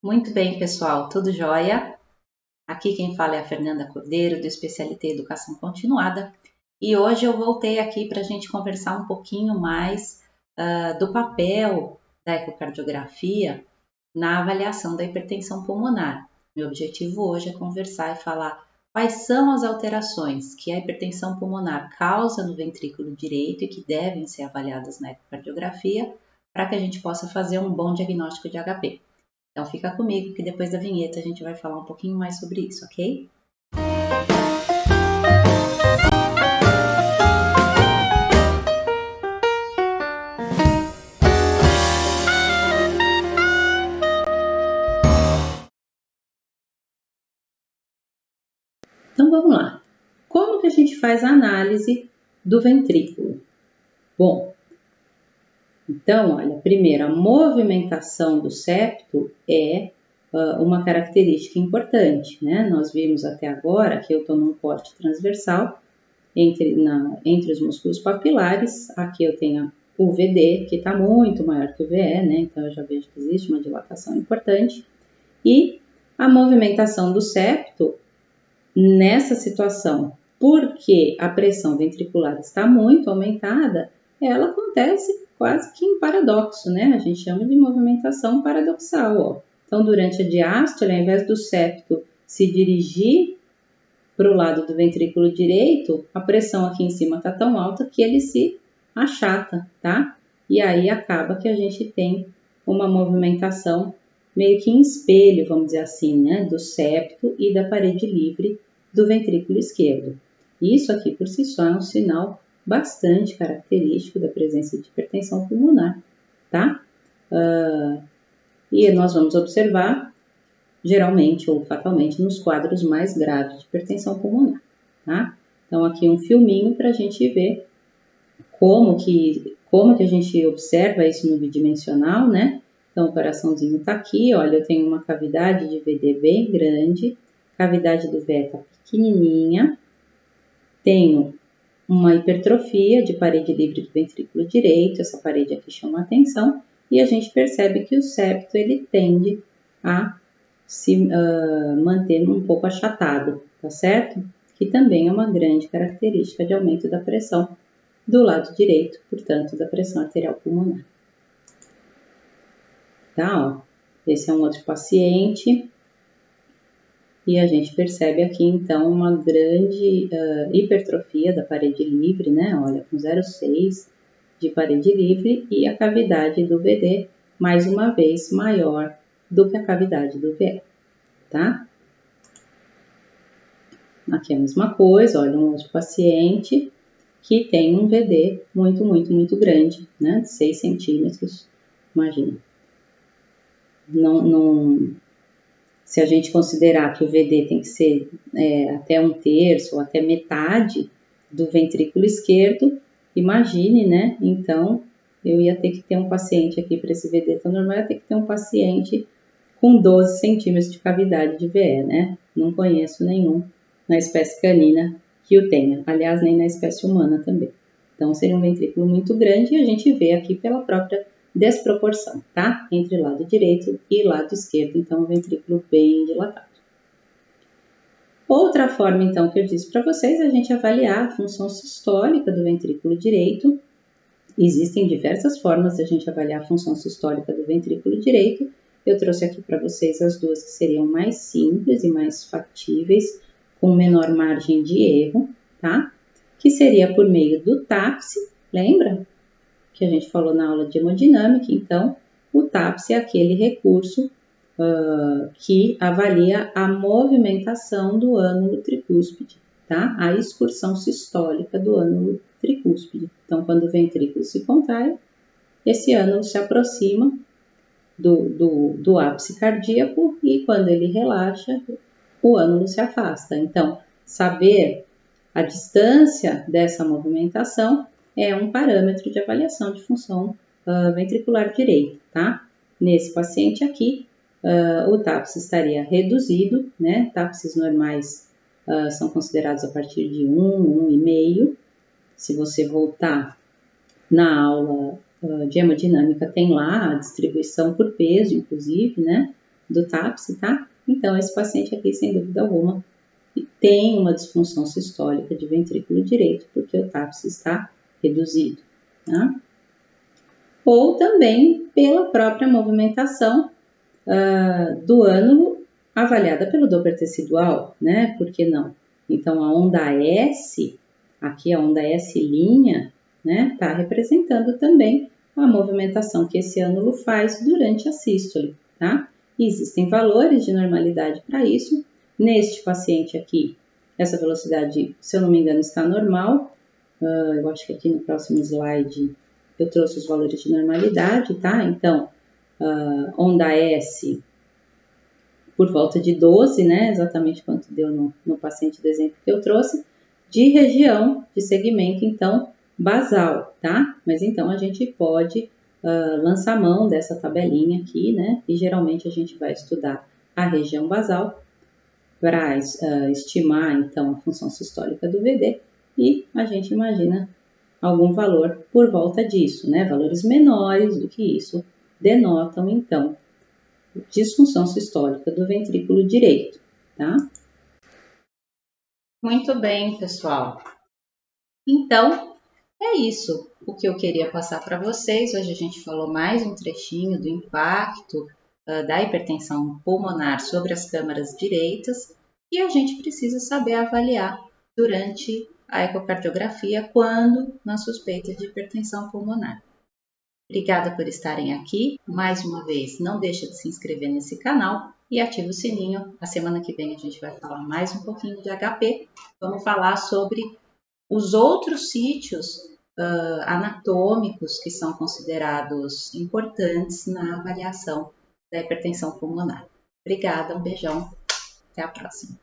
Muito bem, pessoal, tudo jóia? Aqui quem fala é a Fernanda Cordeiro, do Especialité Educação Continuada, e hoje eu voltei aqui para a gente conversar um pouquinho mais do papel da ecocardiografia na avaliação da hipertensão pulmonar. Meu objetivo hoje é conversar e falar quais são as alterações que a hipertensão pulmonar causa no ventrículo direito e que devem ser avaliadas na ecocardiografia para que a gente possa fazer um bom diagnóstico de HP. Então fica comigo que depois da vinheta a gente vai falar um pouquinho mais sobre isso, ok? Então vamos lá. Como que a gente faz a análise do ventrículo? Bom, então, olha, primeiro, a movimentação do septo é uma característica importante, né? Nós vimos até agora que eu estou num corte transversal entre os músculos papilares. Aqui eu tenho o VD, que está muito maior que o VE, né? Então eu já vejo que existe uma dilatação importante. E a movimentação do septo nessa situação, porque a pressão ventricular está muito aumentada, ela acontece quase que em paradoxo, né? A gente chama de movimentação paradoxal, ó. Então, durante a diástole, ao invés do septo se dirigir para o lado do ventrículo direito, a pressão aqui em cima está tão alta que ele se achata, tá? E aí acaba que a gente tem uma movimentação meio que em espelho, vamos dizer assim, né? Do septo e da parede livre do ventrículo esquerdo. Isso aqui por si só é um sinal bastante característico da presença de hipertensão pulmonar, tá? E nós vamos observar geralmente ou fatalmente nos quadros mais graves de hipertensão pulmonar, tá? Então aqui um filminho para a gente ver como que a gente observa isso no bidimensional, né? Então o coraçãozinho está aqui, olha, eu tenho uma cavidade de VD bem grande, cavidade do VE está pequenininha, tenho uma hipertrofia de parede livre do ventrículo direito, essa parede aqui chama a atenção, e a gente percebe que o septo ele tende a se manter um pouco achatado, tá certo? Que também é uma grande característica de aumento da pressão do lado direito, portanto, da pressão arterial pulmonar. Tá, ó. Esse é um outro paciente. E a gente percebe aqui, então, uma grande hipertrofia da parede livre, né? Olha, com 0,6 de parede livre e a cavidade do VD, mais uma vez, maior do que a cavidade do VE, tá? Aqui é a mesma coisa, olha, um outro paciente que tem um VD muito grande, né? 6 centímetros, imagina. Se a gente considerar que o VD tem que ser até 1/3 ou até metade do ventrículo esquerdo, imagine, né? Então, eu ia ter que ter um paciente aqui para esse VD tão normal, eu ia ter que ter um paciente com 12 centímetros de cavidade de VE, né? Não conheço nenhum na espécie canina que o tenha, aliás, nem na espécie humana também. Então, seria um ventrículo muito grande e a gente vê aqui pela própria desproporção, tá? Entre lado direito e lado esquerdo, então, um ventrículo bem dilatado. Outra forma, então, que eu disse para vocês é a gente avaliar a função sistólica do ventrículo direito. Existem diversas formas de a gente avaliar a função sistólica do ventrículo direito. Eu trouxe aqui para vocês as duas que seriam mais simples e mais factíveis, com menor margem de erro, tá? Que seria por meio do TAPSE, lembra? Que a gente falou na aula de hemodinâmica. Então, o TAPSE é aquele recurso que avalia a movimentação do ânulo tricúspide, tá? A excursão sistólica do ânulo tricúspide. Então, quando o ventrículo se contrai, esse ânulo se aproxima do ápice cardíaco e quando ele relaxa, o ânulo se afasta. Então, saber a distância dessa movimentação é um parâmetro de avaliação de função ventricular direita, tá? Nesse paciente aqui, o TAPSE estaria reduzido, né? TAPSEs normais são considerados a partir de 1, 1,5. Se você voltar na aula de hemodinâmica, tem lá a distribuição por peso, inclusive, né? do TAPS, tá? Então, esse paciente aqui, sem dúvida alguma, tem uma disfunção sistólica de ventrículo direito, porque o TAPS está reduzido, tá? Ou também pela própria movimentação do ânulo avaliada pelo Doppler tecidual, né? Por que não? Então, a onda S, aqui a onda S', né? Tá representando também a movimentação que esse ânulo faz durante a sístole, tá? E existem valores de normalidade para isso. Neste paciente aqui, essa velocidade, se eu não me engano, está normal. Eu acho que aqui no próximo slide eu trouxe os valores de normalidade, tá? Então, onda S por volta de 12, né? Exatamente quanto deu no paciente do exemplo que eu trouxe, de região de segmento, então, basal, tá? Mas então a gente pode lançar mão dessa tabelinha aqui, né? E geralmente a gente vai estudar a região basal para estimar, então, a função sistólica do VD e a gente imagina algum valor por volta disso, né? Valores menores do que isso denotam, então, disfunção sistólica do ventrículo direito, tá? Muito bem, pessoal. Então, é isso o que eu queria passar para vocês. Hoje a gente falou mais um trechinho do impacto da hipertensão pulmonar sobre as câmaras direitas e a gente precisa saber avaliar durante a ecocardiografia quando na suspeita de hipertensão pulmonar. Obrigada por estarem aqui. Mais uma vez, não deixa de se inscrever nesse canal e ativa o sininho. A semana que vem a gente vai falar mais um pouquinho de HP. Vamos falar sobre os outros sítios anatômicos que são considerados importantes na avaliação da hipertensão pulmonar. Obrigada, um beijão. Até a próxima.